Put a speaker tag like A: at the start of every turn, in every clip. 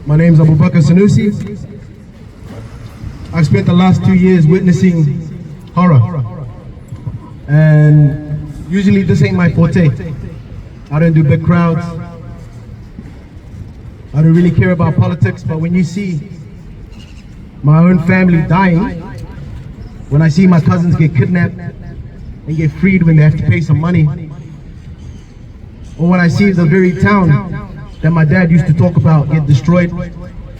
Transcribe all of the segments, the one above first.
A: My name is Bakr Sanussi. I've spent the last 2 years witnessing horror, and usually this ain't my forte. I don't do big crowds. I don't really care about politics, but when you see my own family dying, when I see my cousins get kidnapped and get freed when they have to pay some money, or when I see the very town that my dad used to talk about get destroyed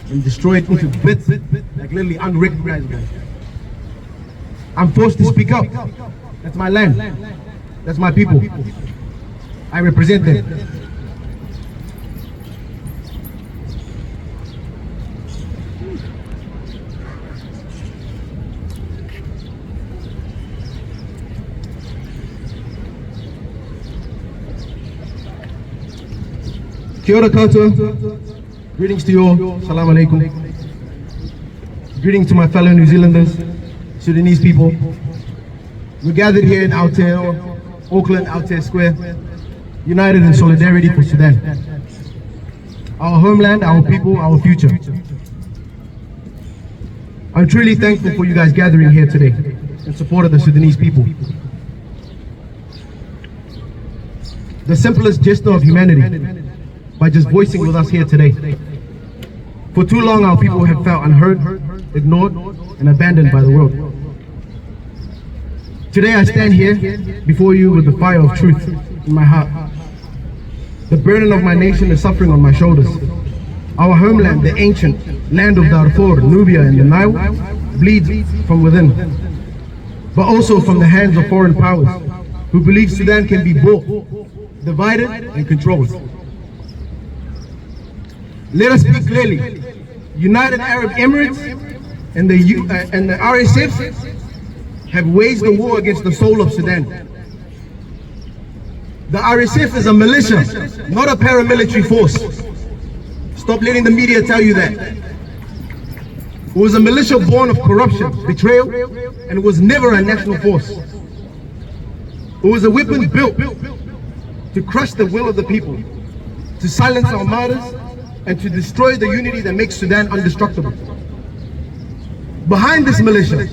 A: into bits, like literally unrecognizable, I'm forced to speak up. That's my land. That's my people. I represent them. Kia ora koutou. Greetings to you all. Salam alaikum. Greetings to my fellow New Zealanders, Sudanese people. We're gathered here in Aotearoa, Auckland, Aotearoa Square, united in solidarity for Sudan. Our homeland, our people, our future. I'm truly thankful for you guys gathering here today in support of the Sudanese people. The simplest gesture of humanity, by just voicing with us here today. For too long, our people have felt unheard, ignored, and abandoned by the world. Today, I stand here before you with the fire of truth in my heart. The burden of my nation is suffering on my shoulders. Our homeland, the ancient land of Darfur, Nubia, and the Nile, bleeds from within, but also from the hands of foreign powers who believe Sudan can be bought, divided, and controlled. Let us speak clearly. United Arab Emirates and the RSF have waged a war against the soul of Sudan. The RSF is a militia, not a paramilitary force. Stop letting the media tell you that. It was a militia born of corruption, betrayal, and it was never a national force. It was a weapon built to crush the will of the people, to silence our martyrs, and to destroy the unity that makes Sudan indestructible. Behind this militia,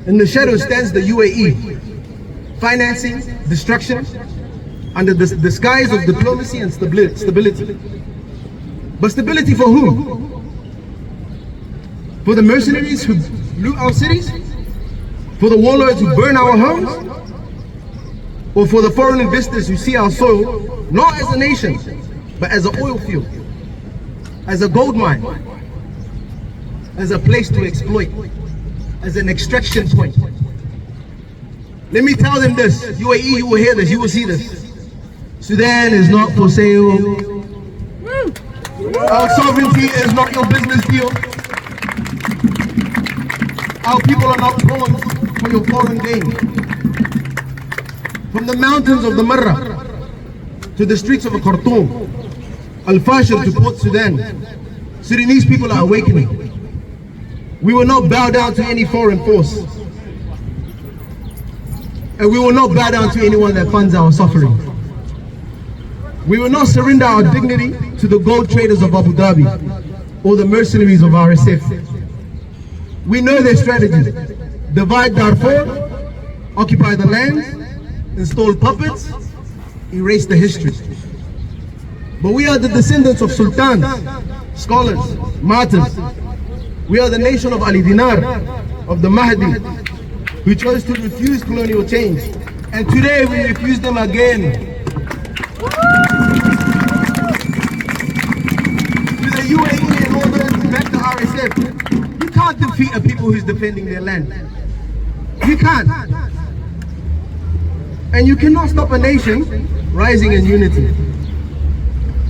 A: in the shadow, stands the UAE, financing destruction under the disguise of diplomacy and stability. But stability for whom? For the mercenaries who loot our cities? For the warlords who burn our homes? Or for the foreign investors who see our soil not as a nation, but as an oil field, as a gold mine, as a place to exploit, as an extraction point? Let me tell them this, UAE, you will hear this, you will see this. Sudan is not for sale. Our sovereignty is not your business deal. Our people are not pawns for your foreign gain. From the mountains of the Marra to the streets of Khartoum, Al-Fashir to Port Sudan, Sudanese people are awakening. We will not bow down to any foreign force. And we will not bow down to anyone that funds our suffering. We will not surrender our dignity to the gold traders of Abu Dhabi or the mercenaries of RSF. We know their strategy. Divide Darfur, occupy the land, install puppets, erase the history. But we are the descendants of sultans, scholars, martyrs. We are the nation of Ali Dinar, of the Mahdi, who chose to refuse colonial change. And today we refuse them again. To the UAE and all those who back the RSF, you can't defeat a people who's defending their land. You can't. And you cannot stop a nation rising in unity.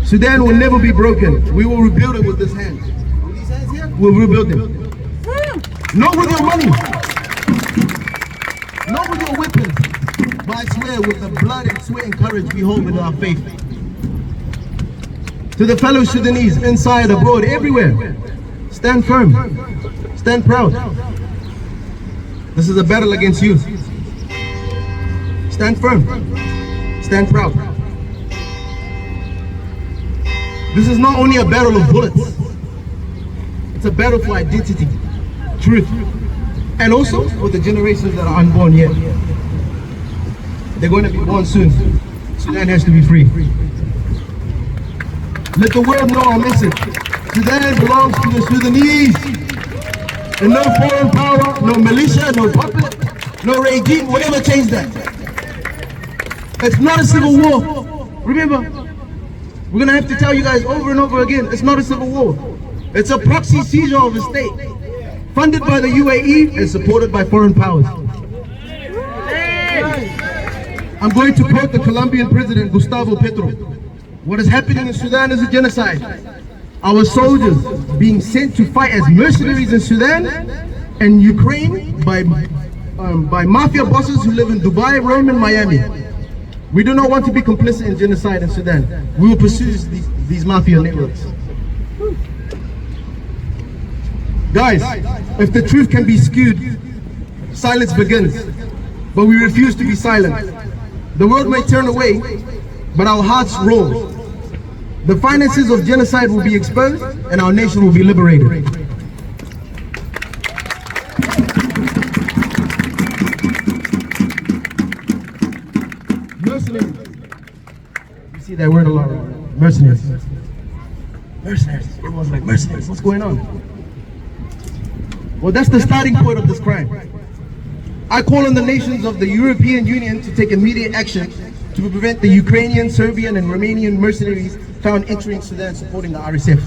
A: Sudan will never be broken. We will rebuild it with this hand. With these hands here, we'll rebuild them. Not with your money. Not with your weapons. But I swear with the blood and sweat and courage we hold in our faith. To the fellow Sudanese, inside, abroad, everywhere, stand firm. Stand proud. This is a battle against you. Stand firm. Stand proud. This is not only a battle of bullets. It's a battle for identity, truth, and also for the generations that are unborn yet. They're going to be born soon. Sudan has to be free. Let the world know our message. Sudan belongs to the Sudanese. And no foreign power, no militia, no puppet, no regime will ever change that. It's not a civil war. Remember, we're going to have to tell you guys over and over again, it's not a civil war. It's a proxy seizure of a state, funded by the UAE and supported by foreign powers. I'm going to quote the Colombian president, Gustavo Petro. What is happening in Sudan is a genocide. Our soldiers being sent to fight as mercenaries in Sudan and Ukraine by mafia bosses who live in Dubai, Rome, and Miami. We do not want to be complicit in genocide in Sudan. We will pursue these mafia networks. Guys, if the truth can be skewed, silence begins. But we refuse to be silent. The world may turn away, but our hearts roar. The finances of genocide will be exposed and our nation will be liberated. Mercenaries. You see that word a lot, right? Mercenaries. Mercenaries. Everyone's like, mercenaries, what's going on? Well, that's the starting point of this crime. I call on the nations of the European Union to take immediate action to prevent the Ukrainian, Serbian, and Romanian mercenaries found entering Sudan supporting the RSF.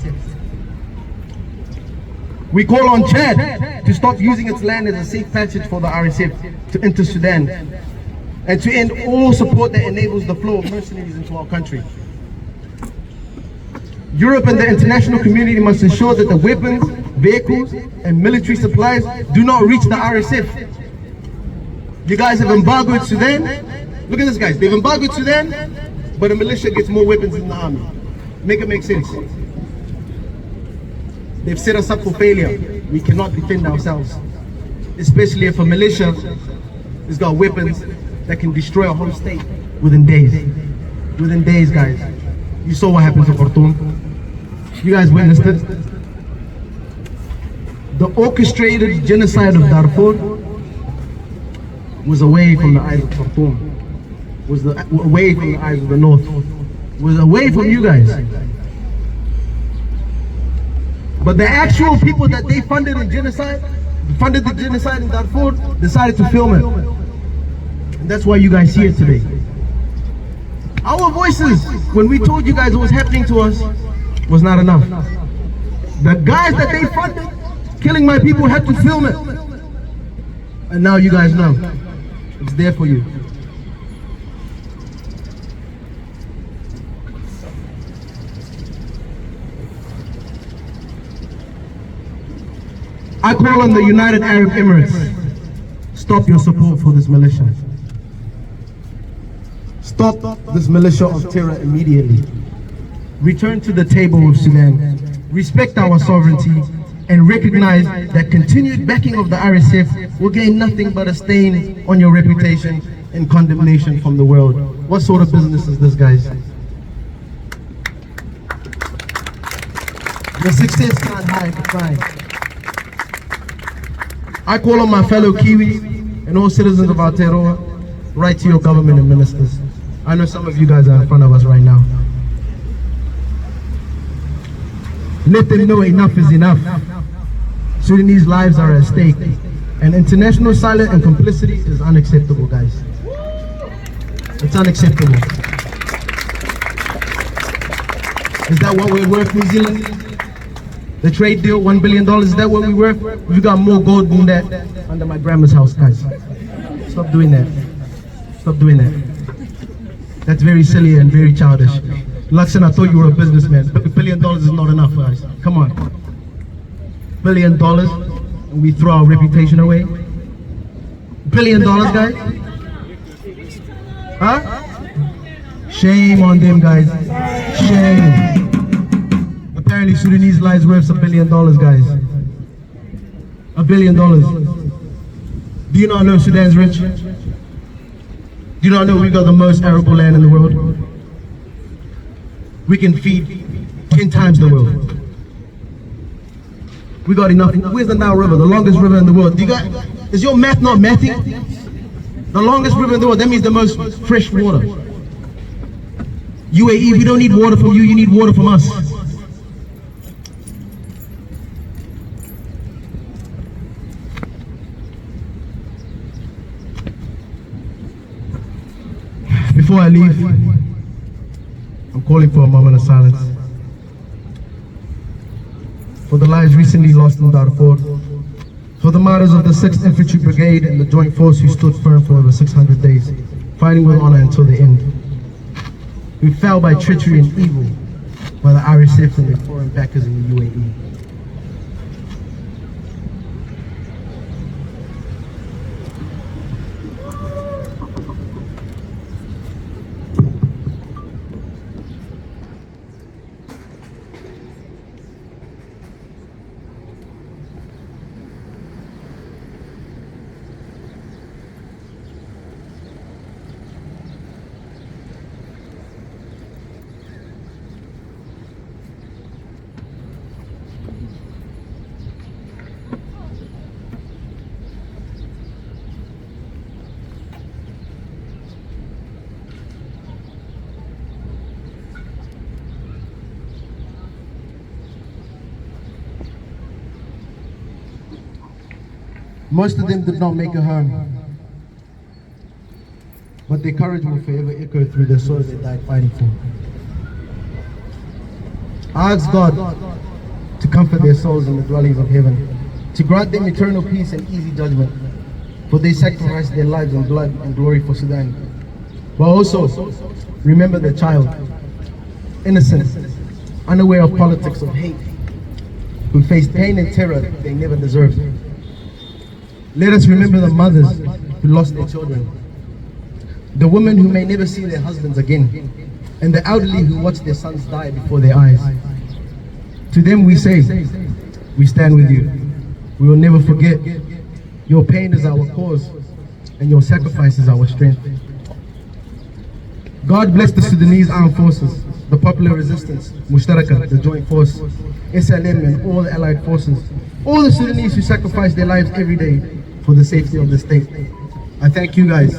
A: We call on Chad to stop using its land as a safe passage for the RSF to enter Sudan and to end all support that enables the flow of mercenaries into our country. Europe and the international community must ensure that the weapons, vehicles, and military supplies do not reach the RSF. You guys have embargoed Sudan. Look at this, guys. They've embargoed Sudan, but the militia gets more weapons than the army. Make it make sense. They've set us up for failure. We cannot defend ourselves, especially if a militia has got weapons that can destroy a whole state within days. Within days, guys. You saw what happened to Khartoum. You guys witnessed it. The orchestrated genocide of Darfur was away from the eyes of Khartoum, was away from the eyes of the North, was away from you guys. But the actual people that they funded the genocide in Darfur, decided to film it. And that's why you guys see it today. Our voices, when we told you guys what was happening to us, was not enough. The guys that they funded, killing my people, had to film it. And now you guys know. It's there for you. I call on the United Arab Emirates, stop your support for this militia. Stop this militia of terror immediately. Return to the table with Sudan. Respect our sovereignty and recognize that continued backing of the RSF will gain nothing but a stain on your reputation and condemnation from the world. What sort of business is this, guys? Your success can't hide the crime. I call on my fellow Kiwis and all citizens of Aotearoa, write to your government and ministers. I know some of you guys are in front of us right now. Let them know enough is enough. Sudanese lives are at stake, and international silence and complicity is unacceptable, guys. It's unacceptable. Is that what we're worth, New Zealand? The trade deal, $1 billion, is that what we're worth? We've got more gold than that under my grandma's house, guys. Stop doing that. Stop doing that. That's very silly and very childish. Luxon, I thought you were a businessman. $1 billion is not enough, guys. Come on. $1 billion, and we throw our reputation away. $1 billion, guys. Huh? Shame on them, guys. Shame. Apparently, Sudanese lives worth $1 billion, guys. $1 billion. Do you not know Sudan's rich? Do you not know we got the most arable land in the world? We can feed 10 times the world. We got enough. Where's the Nile River, the longest river in the world? Is your math not mathing? The longest river in the world, that means the most fresh water. UAE, we don't need water from you, you need water from us. Before I leave, I'm calling for a moment of silence for the lives recently lost in Darfur, for the martyrs of the 6th Infantry Brigade and the Joint Force who stood firm for over 600 days, fighting with honor until the end. We fell by treachery and evil by the RSF and their foreign backers in the UAE. Most of them did not make it home, but their courage will forever echo through the souls they died fighting for. I ask God to comfort their souls in the dwellings of heaven, to grant them eternal peace and easy judgment, for they sacrificed their lives in blood and glory for Sudan. But also, remember the child, innocent, unaware of politics of hate, who faced pain and terror they never deserved. Let us remember the mothers who lost their children, the women who may never see their husbands again, and the elderly who watched their sons die before their eyes. To them we say, we stand with you. We will never forget. Your pain is our cause, and your sacrifice is our strength. God bless the Sudanese Armed Forces, the Popular Resistance, Mushtaraka, the Joint Force, SLM, and all the allied forces, all the Sudanese who sacrifice their lives every day for the safety of the state. I thank you guys.